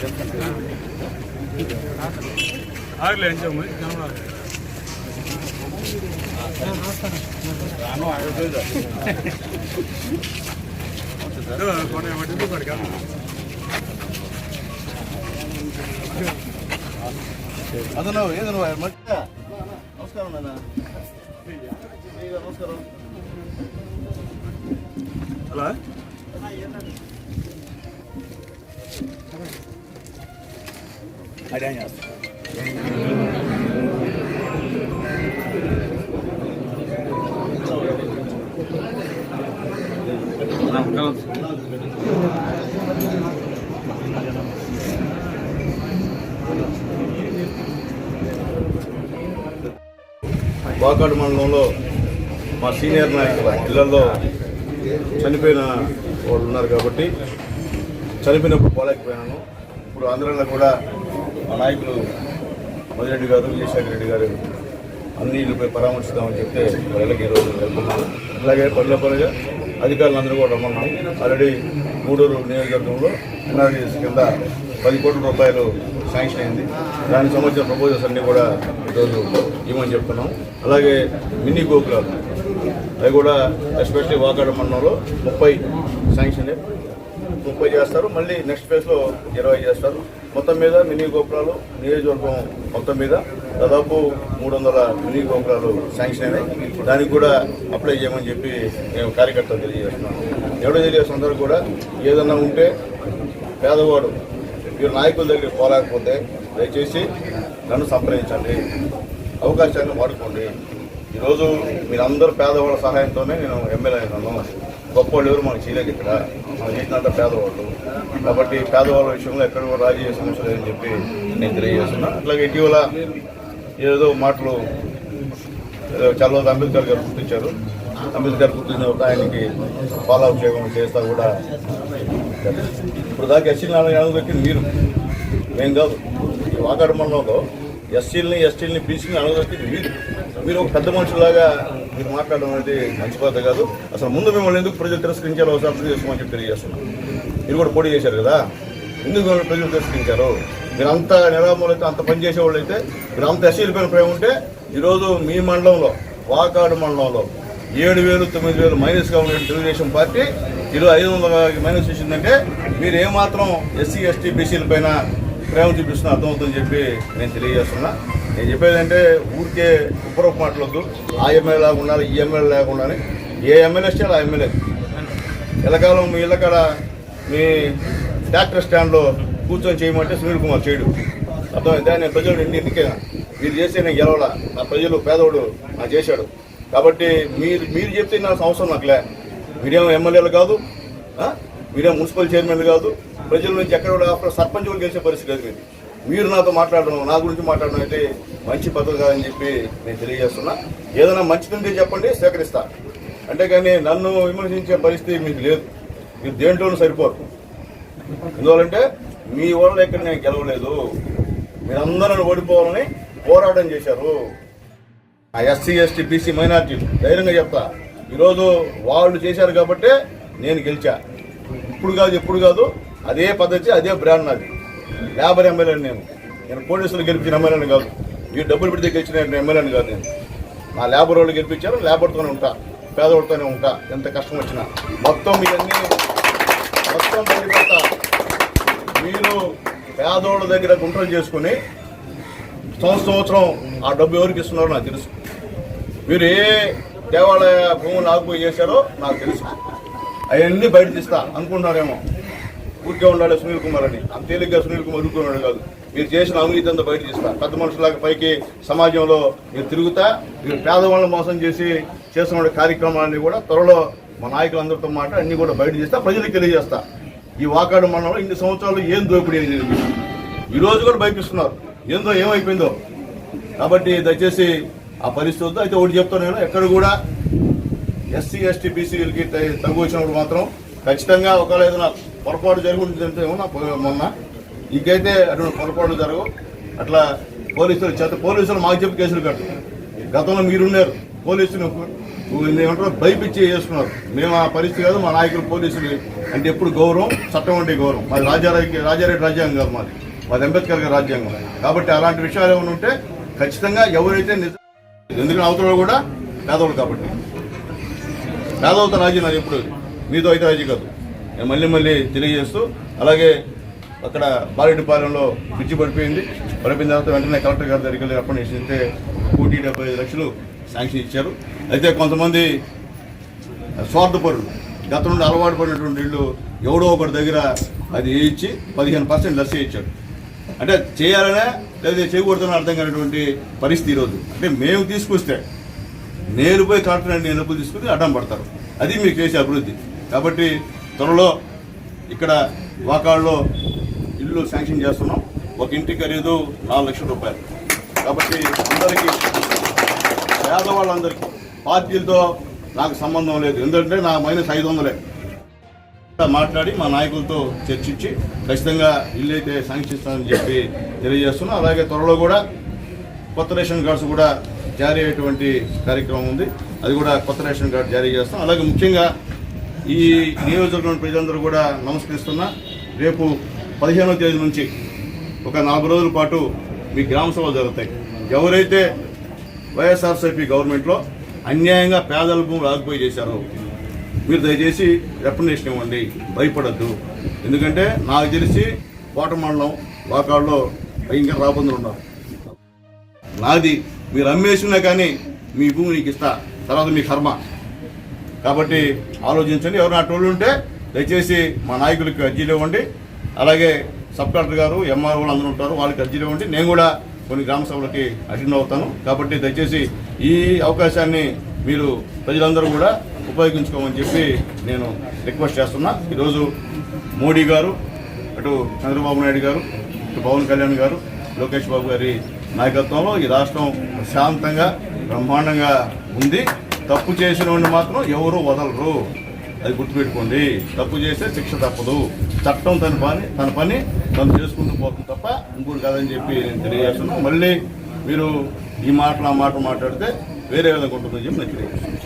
అదన్నా ఏదన్నా మంచిగా నమస్కారం నాన్న నమస్కారం హలో అదే వాకాడు మండలంలో మా సీనియర్ నాయకుల ఇళ్లలో చనిపోయిన వాళ్ళు ఉన్నారు కాబట్టి చనిపోయినప్పుడు పోలేకపోయినాను. ఇప్పుడు ఆంధ్రాలో కూడా మా నాయకులు మదిరెడ్డి గారు, విజయశేఖర రెడ్డి గారు అన్ని ఇళ్ళపై పరామర్శిద్దామని చెప్తే వాళ్ళకి ఈరోజు వెళ్తున్నాము. అలాగే పల్లెపల్లిగా అధికారులందరూ కూడా రమ్మన్నాం. ఆల్రెడీ గూడూరు నియోజకవర్గంలో ఎన్ఆర్డీఎస్ కింద 10 కోట్ల రూపాయలు శాంక్షన్ అయింది. దానికి సంబంధించిన ప్రపోజల్స్ అన్నీ కూడా ఈరోజు ఇవ్వమని చెప్తున్నాం. అలాగే మినీ గోకులాలు అవి కూడా ఎస్పెషల్లీ వాకాడు మండలంలో 30 శాంక్షన్ 30 చేస్తారు. మళ్ళీ నెక్స్ట్ ఫేజ్లో 20 చేస్తారు. మొత్తం మీద మినీ గోపురాలు నియోజకవర్గం మొత్తం మీద దాదాపు 300 మినీ గోపురాలు శాంక్షన్ అయినాయి. దానికి కూడా అప్లై చేయమని చెప్పి మేము కార్యకర్తలు తెలియజేస్తున్నాము. ఎవడో తెలియజేసిన అందరూ కూడా ఏదన్నా ఉంటే పేదవాడు మీరు నాయకుల దగ్గరికి పోలేకపోతే దయచేసి నన్ను సంప్రదించండి, అవకాశాన్ని వాడుకోండి. ఈరోజు మీరందరూ పేదవాళ్ళ సహాయంతోనే నేను ఎమ్మెల్యే అయినాను. గొప్పవాళ్ళు ఎవరు మనకు చేయలేదు. ఇక్కడ మనం చేసినంత పేదవాళ్ళు కాబట్టి పేదవాళ్ళ విషయంలో ఎక్కడ కూడా రాజకీయ సమస్య లేదని చెప్పి నేను తెలియజేస్తున్నా. అట్లాగే ఇటీవల ఏదో మాటలు చాలా అంబేద్కర్ గారు గుర్తించారు. అంబేద్కర్ గుర్తించిన ఆయనకి పాలాభిషేకం చేస్తా కూడా ఇప్పుడు దాకా ఎస్సీలు 4 ఏళ్ళు దొరికింది మీరు, మేము కాదు. ఈ వాకాడు మండలంలో ఎస్సీలని ఎస్టీలని బీసీని అణగదొక్కింది మీరు ఒక పెద్ద మనుషులాగా మీరు మాట్లాడడం అనేది మంచి పద్ధతి కాదు. అసలు ముందు మిమ్మల్ని ఎందుకు ప్రజలు తిరస్కరించారో ఒకసారి అర్థం చేసుకోమని చెప్పి తెలియజేస్తున్నాం. మీరు కూడా పోటీ చేశారు కదా, ఎందుకు ప్రజలు తిరస్కరించారు? మీరంతా నిరామూలు అయితే, అంత పని చేసేవాళ్ళు అయితే, మీరు అంత ఎస్సీల పైన ప్రేమ ఉంటే ఈరోజు మీ మండలంలో వాకాడు మండలంలో 7,000 9,000 మైనస్గా ఉన్న తెలుగుదేశం పార్టీ ఈరోజు 500 మైనస్ చేసిందంటే మీరు ఏమాత్రం ఎస్సీ ఎస్టీ బీసీల పైన ప్రేమ చూపిస్తున్నా అర్థమవుతుందని చెప్పి నేను తెలియజేస్తున్నా. నేను చెప్పేదంటే ఊరికే ఉపరూప మాటలొద్దు. ఆ ఎమ్మెల్యే లాగా ఉండాలి, ఈ ఎమ్మెల్యే లేకుండా ఏ ఎమ్మెల్యే స్టాండ్ ఆ ఎమ్మెల్యే. ఎల్లకాలం మీ ఇళ్ళకాడ మీ ట్రాక్టర్ స్టాండ్లో కూర్చొని చేయమంటే సునీల్ కుమార్ చేయడు. అర్థమైందా? నేను ప్రజలు ఎన్నికైనా మీరు చేస్తే నేను గెలవాలా, నా ప్రజలు పేదవాడు నాకు చేశాడు కాబట్టి మీరు చెప్తే నాకు అవసరం నాకులే. మీరేమో ఎమ్మెల్యేలు కాదు, మీరేమో మున్సిపల్ చైర్మన్లు కాదు, ప్రజల నుంచి ఎక్కడ కూడా సర్పంచ్ కూడా గెలిచే పరిస్థితి లేదు. మీరు నాతో మాట్లాడడం, నా గురించి మాట్లాడడం అయితే మంచి పద్ధతి కాదని చెప్పి నేను తెలియజేస్తున్నా. ఏదైనా మంచిదంటే చెప్పండి, సేకరిస్తా. అంతేకాని నన్ను విమర్శించే పరిస్థితి మీకు లేదు. మీరు దేంట్లోనూ సరిపోరు. ఎందువల్లంటే మీ వాళ్ళు ఎక్కడ నేను గెలవలేదు, మీరందరూ ఓడిపోవాలని పోరాటం చేశారు. ఆ ఎస్సీ ఎస్టీ బీసీ మైనార్టీలు ధైర్యంగా చెప్తా, ఈరోజు వాళ్ళు చేశారు కాబట్టే నేను గెలిచా. ఇప్పుడు కాదు, ఎప్పుడు కాదు, అదే పద్ధతి, అదే బ్రాండ్ నాది. లేబర్ ఎమ్మెల్యేని నేను పోలీసులు గెలిపించిన ఎమ్మెల్యేని కాదు, మీరు డబ్బులు పెడితే గెలిచిన ఎమ్మెల్యేని కాదు. నేను నా లేబర్ వాళ్ళు గెలిపించారు, లేబర్తోనే ఉంటా, పేదవాళ్ళతోనే ఉంటా. ఎంత కష్టం వచ్చినా మొత్తం ఇవన్నీ మొత్తం పడిపోతా. మీరు పేదవాళ్ళ దగ్గర గుంటలు చేసుకుని సంవత్సరం ఆ డబ్బు ఎవరికి ఇస్తున్నారో నాకు తెలుసు. మీరు ఏ దేవాలయ భూములు ఆగిపోయి చేశారో నాకు తెలుసు. అవన్నీ బయట తీస్తా అనుకుంటున్నారేమో. ఊరికే ఉండాలి సునీల్ కుమార్ అని, అంత తేలిగ్గా సునీల్ కుమార్ ఊరుకున్నాడు కాదు. మీరు చేసిన అవినీతి అంతా బయట తీస్తా. పెద్ద మనుషులాగా పైకి సమాజంలో మీరు తిరుగుతా. మీరు పేదవాళ్ళని మోసం చేసి చేస్తున్న కార్యక్రమాలన్నీ కూడా త్వరలో మా నాయకులందరితో మాట అన్నీ కూడా బయట చేస్తా, ప్రజలకు తెలియజేస్తా. ఈ వాకాడు మండలంలో ఇన్ని సంవత్సరాలు ఏం దోపిడీ అయింది ఈరోజు కూడా భయపిస్తున్నారు, ఏందో ఏమైపోయిందో. కాబట్టి దయచేసి ఆ పరిస్థితి వద్దు. అయితే ఒకటి చెప్తాను, నేను ఎక్కడ కూడా ఎస్సీ ఎస్టీ బీసీలకి తగ్గు వచ్చినప్పుడు మాత్రం ఖచ్చితంగా ఒకవేళ ఏదైనా పొరపాటు జరుగుతుందేమో మొన్న ఇంకైతే అటువంటి పొరపాటు జరగవు. అట్లా పోలీసులు మాకు చెప్పి కేసులు కట్టు. గతంలో మీరున్నారు, ఏమంటారు భయపిచ్చి చేసుకున్నారు. మేము ఆ పరిస్థితి కాదు, మా నాయకులు పోలీసులు అంటే ఎప్పుడు గౌరవం, చట్టం అంటే గౌరవం. మాది రాజారెడ్డి రాజ్యాంగం కాదు, మాది అంబేద్కర్ గారి రాజ్యాంగం. కాబట్టి అలాంటి విషయాలు ఏమైనా ఉంటే ఖచ్చితంగా ఎవరైతే ఎందుకంటే అవతల కూడా పేదవాళ్ళు కాబట్టి పేదవాళ్ళతో రాజీ నాది ఎప్పుడు, మీతో అయితే రాజీ కాదు. నేను మళ్ళీ తెలియజేస్తూ, అలాగే అక్కడ బారెడ్డిపాలెంలో బ్రిడ్జి పడిపోయిన తర్వాత వెంటనే కలెక్టర్ గారి దగ్గరికి వెళ్ళి అప్లికేషన్ ఇస్తే 1,75 లక్షలు శాంక్షన్ ఇచ్చారు. అయితే కొంతమంది స్వార్థపరులు గత నుండి అలవాటు పడినటువంటి వీళ్ళు ఎవడో ఒకటి దగ్గర అది ఇచ్చి 15% లెస్ ఇచ్చాడు. అంటే చేయాలనే లేదా చేయకూడదని అర్థం కానటువంటి పరిస్థితి ఈరోజు. అంటే మేము తీసుకొస్తే నేను పోయి కలెక్టర్ అండి డబ్బులు తీసుకుని అడ్డం పడతారు. అది మీకు చేసే అభివృద్ధి. కాబట్టి త్వరలో ఇక్కడ వాకాడులో ఇల్లు శాంక్షన్ చేస్తున్నాం. ఒక ఇంటి ఖరీదు 4 లక్షల రూపాయలు. కాబట్టి అందరికీ, పేదవాళ్ళందరికీ, పార్టీలతో నాకు సంబంధం లేదు. ఎందుకంటే నా -500 మాట్లాడి మా నాయకులతో చర్చించి ఖచ్చితంగా ఇల్లు అయితే శాంక్షన్ ఇస్తానని చెప్పి తెలియజేస్తున్నాం. అలాగే త్వరలో కూడా కొత్త రేషన్ కార్డ్స్ కూడా జారీ అయ్యేటువంటి కార్యక్రమం ఉంది. అది కూడా కొత్త రేషన్ కార్డు జారీ చేస్తాం. అలాగే ముఖ్యంగా ఈ నియోజకవర్గం ప్రజలందరూ కూడా నమస్కరిస్తున్నా. రేపు 15వ తేదీ నుంచి ఒక 4 రోజుల పాటు మీ గ్రామ సభలు జరుగుతాయి. ఎవరైతే వైఎస్ఆర్సీపీ గవర్నమెంట్లో అన్యాయంగా పేదల భూములు ఆగిపోయి చేశారో మీరు దయచేసి రిప్రజెంటేషన్ ఇవ్వండి, భయపడద్దు. ఎందుకంటే నాకు తెలిసి కోట మండలం వాకాడులో భయంకర రాబందులు ఉన్నారు. నాది మీరు అమ్మేసినా కానీ మీ భూమి నీకు ఇస్తా, తర్వాత మీ కర్మ. కాబట్టి ఆలోచించండి. ఎవరు నా టోళ్ళు ఉంటే దయచేసి మా నాయకులకి అర్జీలు ఇవ్వండి. అలాగే సబ్ కలెక్టర్ గారు, ఎంఆర్ఓలు అందరూ ఉంటారు, వాళ్ళకి అర్జీలు ఇవ్వండి. నేను కూడా కొన్ని గ్రామ సభలకి అటెండ్ అవుతాను. కాబట్టి దయచేసి ఈ అవకాశాన్ని మీరు ప్రజలందరూ కూడా ఉపయోగించుకోమని చెప్పి నేను రిక్వెస్ట్ చేస్తున్నా. ఈరోజు మోడీ గారు, అటు చంద్రబాబు నాయుడు గారు, ఇటు పవన్ కళ్యాణ్ గారు, లోకేష్ బాబు గారి నాయకత్వంలో ఈ రాష్ట్రం ప్రశాంతంగా బ్రహ్మాండంగా ఉంది. తప్పు చేసిన వాడిని మాత్రం ఎవరు వదలరు, అది గుర్తుపెట్టుకోండి. తప్పు చేస్తే శిక్ష తప్పదు. చట్టం తన పని తను చేసుకుంటూ పోతుంది తప్ప ఇంకోటి కాదని చెప్పి నేను తెలియజేస్తున్నాను. మళ్ళీ మీరు ఈ మాటలు ఆ మాట మాట్లాడితే వేరే విధంగా ఉంటుందని చెప్పి నేను తెలియజేస్తున్నాను.